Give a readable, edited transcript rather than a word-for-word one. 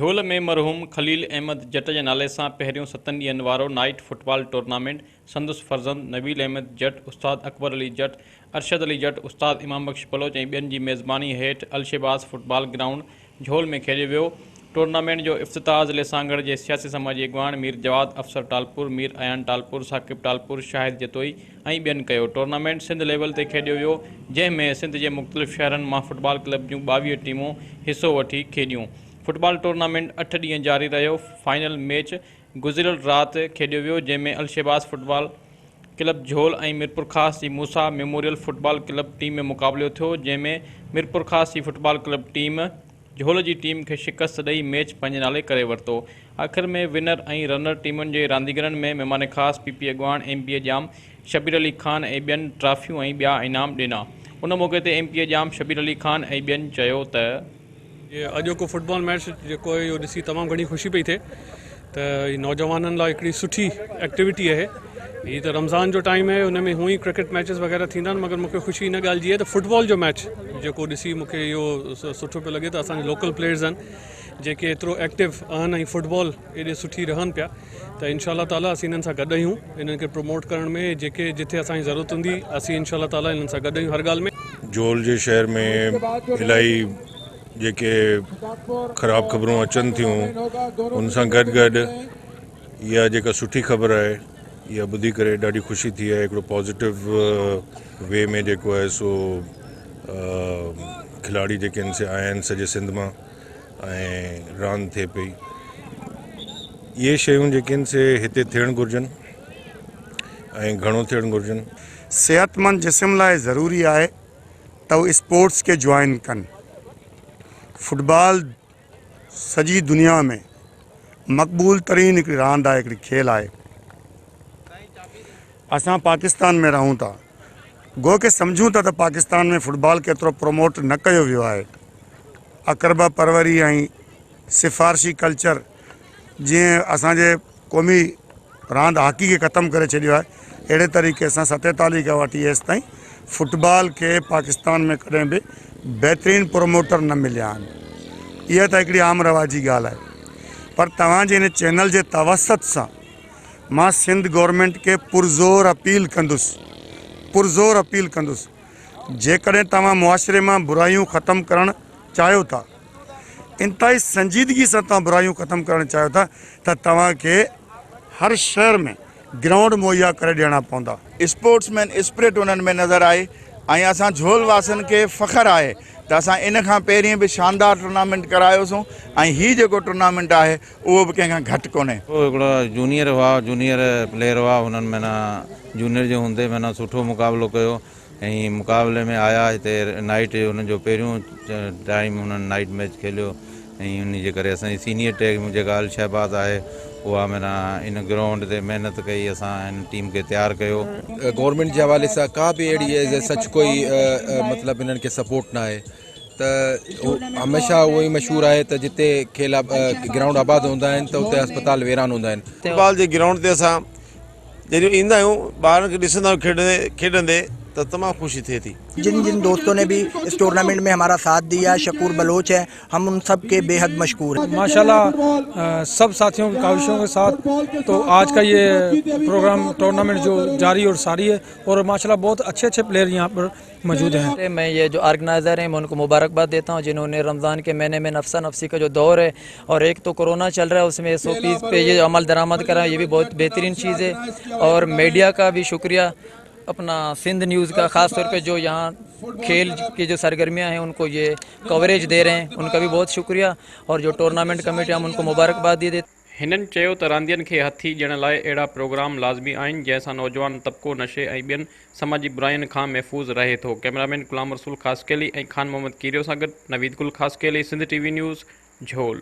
झोल में मरहूम खलील अहमद जट के नाले से पहिरियों 7 ॾींहंनि वारो नाइट फुटबॉल टूर्नामेंट संदसि फर्ज़ंद नबील अहमद जट, उस्ताद अकबर अली जट, अरशद अली जट, उस्ताद इमाम बख्श बलोच ऐं ॿियनि जी मेज़बानी हेठि अलशेबाज़ फुटबॉल ग्राउंड झोल में खेलियो वियो। टूर्नामेंट जो इफ़्तिताह ज़िले सांगड़ के सियासी समाजी अगवान मीर जवाद अफसर टालपुर, मीर अयान टालपुर, साकिब टालपुर, शाहिद जतोई ऐं ॿियनि कयो। टूर्नामेंट सिंध लेवल ते खेलियो वियो, जंहिंमें सिंध के मुख़्तलिफ़ शहरनि मां फुटबॉल क्लब जूं 22 टीमूं हिस्सो वठी खेॾियूं। फुटबॉल टूर्नामेंट 8 ॾींहं जारी रहियो। फाइनल मैच गुज़िरियल राति खेॾियो वियो, जंहिंमें अलशेबाज़ फुटबॉल क्लब झोल ऐं मीरपुर ख़ास जी मूसा मेमोरियल फुटबॉल क्लब टीम में मुक़ाबिलो थियो, जंहिंमें मीरपुर ख़ास जी फुटबॉल क्लब टीम झोल जी टीम खे शिकस्त ॾेई मैच पंहिंजे नाले करे वरितो। आख़िर में विनर ऐं रनर टीमुनि जे रांदीगरनि में महिमान ख़ास पीपी अगवान, एमपीए जाम शबीर अली खान ऐं ॿियनि ट्रॉफियूं ऐं ॿिया इनाम ॾिना। उन मौक़े ते एमपीए जाम शबीर अली खान ऐं ॿियनि चयो त ये अॼो को फुटबॉल मैच जो इहो ॾिसी तमामु घणी ख़ुशी पई थिए त नौजवाननि लाइ हिकिड़ी सुठी एक्टिविटी आहे। हीअ त रमज़ान जो टाइम है, उन में हूअं ई क्रिकेट मैचिस वग़ैरह थींदा आहिनि, मगर मूंखे ख़ुशी इन ॻाल्हि जी आहे त फुटबॉल जो मैच जेको ॾिसी मूंखे इहो सुठो पियो लॻे त असांजे लोकल प्लेयर्स आहिनि जेके एतिरो एक्टिव आहिनि ऐं फुटबॉल एॾे सुठी रहनि पिया, त इंशाअल्लाह ताला असीं इन्हनि सां गॾु आहियूं। इन्हनि खे प्रमोट करण में जेके जिथे असांजी ज़रूरत हूंदी असीं इंशाअल्लाह ताला इन्हनि सां गॾु आहियूं हर ॻाल्हि में। झोल जे शहर में इलाही जेके ख़राब ख़बरूं अचनि थियूं उन सां गॾु गॾु इहा जेका सुठी ख़बर आहे इहा ॿुधी करे ॾाढी ख़ुशी थी आहे। हिकिड़ो पॉज़िटिव वे में जेको आहे सो खिलाड़ी जेके आहिनि से आया आहिनि सॼे सिंध मां ऐं रांदि थिए पई। इहे शयूं जेके आहिनि से हिते थियणु घुरिजनि ऐं घणो थियणु घुरिजनि। सेहतमंद जिस्म लाइ ज़रूरी आहे त उहे स्पोर्ट्स के ज्वाइन कनि। फुटबॉल सॼी दुनिया में मक़बूल तरीन हिकिड़ी रांदि आहे, हिकिड़ी खेल आहे। असां पाकिस्तान में रहूं था, गो के सम्झूं था त पाकिस्तान में फुटबॉल केतिरो प्रमोट न कयो वियो आहे। अक़रबा परवरी ऐं सिफ़ारशी कल्चर जीअं असांजे क़ौमी रांदि हॉकी खे ख़तमु करे छॾियो आहे, अहिड़े तरीक़े सां 47 खां वठी हेसि ताईं फुटबॉल के पाकिस्तान में कॾहिं बि बहितरीनु प्रोमोटर न मिलिया आहिनि। इहा त हिकिड़ी आम रवाजी ॻाल्हि आहे, पर तव्हांजे हिन चैनल जे तवसत सां मां सिंध गवर्नमेंट के पुरज़ोर अपील कंदुसि जेकॾहिं तव्हां मुआशरे मां बुराइयूं ख़तमु करणु चाहियो था, इंतिहाई संजीदगी सां तव्हां बुराइयूं ख़तमु करणु चाहियो था, त तव्हांखे हर शहर में ग्राउंड मुहैया करे ॾियणा पवंदा। स्पोर्ट्समैन स्पिरिट उन्हनि में नज़र आई ऐं असां झोल वासियुनि खे फ़ख्रु आहे त असां इन खां पहिरीं बि शानदार टूर्नामेंट करायोसीं ऐं हीउ जेको टूर्नामेंट आहे उहो बि कंहिंखां घटि कोन्हे। हिकिड़ा जूनियर प्लेयर हुआ, हुननि माना जूनियर जे हूंदे माना सुठो मुक़ाबिलो कयो ऐं मुक़ाबले में आया हिते नाइट हुननि जो पहिरियों टाइम हुननि नाइट मैच खेलियो ऐं उन जे करे असांजी सीनियर टीम जेका अलशहबाज़ आहे उहा माना इन ग्राउंड ते महिनत कई, असां हिन टीम खे तयारु कयो। गवर्नमेंट जे हवाले सां का बि अहिड़ी सच कोई मतिलबु इन्हनि खे सपोर्ट न आहे त हमेशा उहो ई मशहूरु आहे त जिते खेल ग्राउंड आबाद हूंदा आहिनि त उते अस्पताल वेरान हूंदा आहिनि। फुटबॉल जे ग्राउंड ते असां जॾहिं ईंदा आहियूं ॿारनि खे ॾिसंदा आहियूं खेॾंदे तो तमाम खुशी थी थी। जिन दोस्तों ने भी इस टूर्नामेंट में हमारा साथ दिया, शकूर बलोच है, हम उन सब के बेहद मशकूर हैं। माशाल्लाह सब साथियों की काविशों के साथ तो आज का ये प्रोग्राम टूर्नामेंट जो जारी और सारी है और माशाल्लाह बहुत अच्छे प्लेयर यहाँ पर मौजूद हैं। मैं ये जो ऑर्गेनाइज़र हैं मैं उनको मुबारकबाद देता हूँ जिन्होंने रमज़ान के महीने में नफ्सा नफसी का जो दौर है और एक तो कोरोना चल रहा है उसमें SOP पे ये अमल दरामद करा, ये भी बहुत बेहतरीन चीज़ है। और मीडिया का भी शुक्रिया, अपना सिंध न्यूज़ का ख़ास तौर पे जो यहाँ खेल की जो सरगर्मियाँ हैं उनको ये कवरेज दे रहे हैं, उनका भी बहुत शुक्रिया। और जो टूर्नामेंट कमेटी हम उनको मुबारकबाद दे देते। हिननि चयो त रांदियुनि खे हथी ॾियण लाइ अहिड़ा प्रोग्राम लाज़मी आहिनि जंहिंसां नौजवान तबिको नशे ऐं ॿियनि समाजी बुराइयुनि खां महफ़ूज़ रहे थो। कैमरामैन गुलाम रसूल ख़ासकेली ऐं खान मोहम्मद कीरियो सां गॾु नवीद गुल ख़ासकेली, सिंध TV न्यूज़, झोल।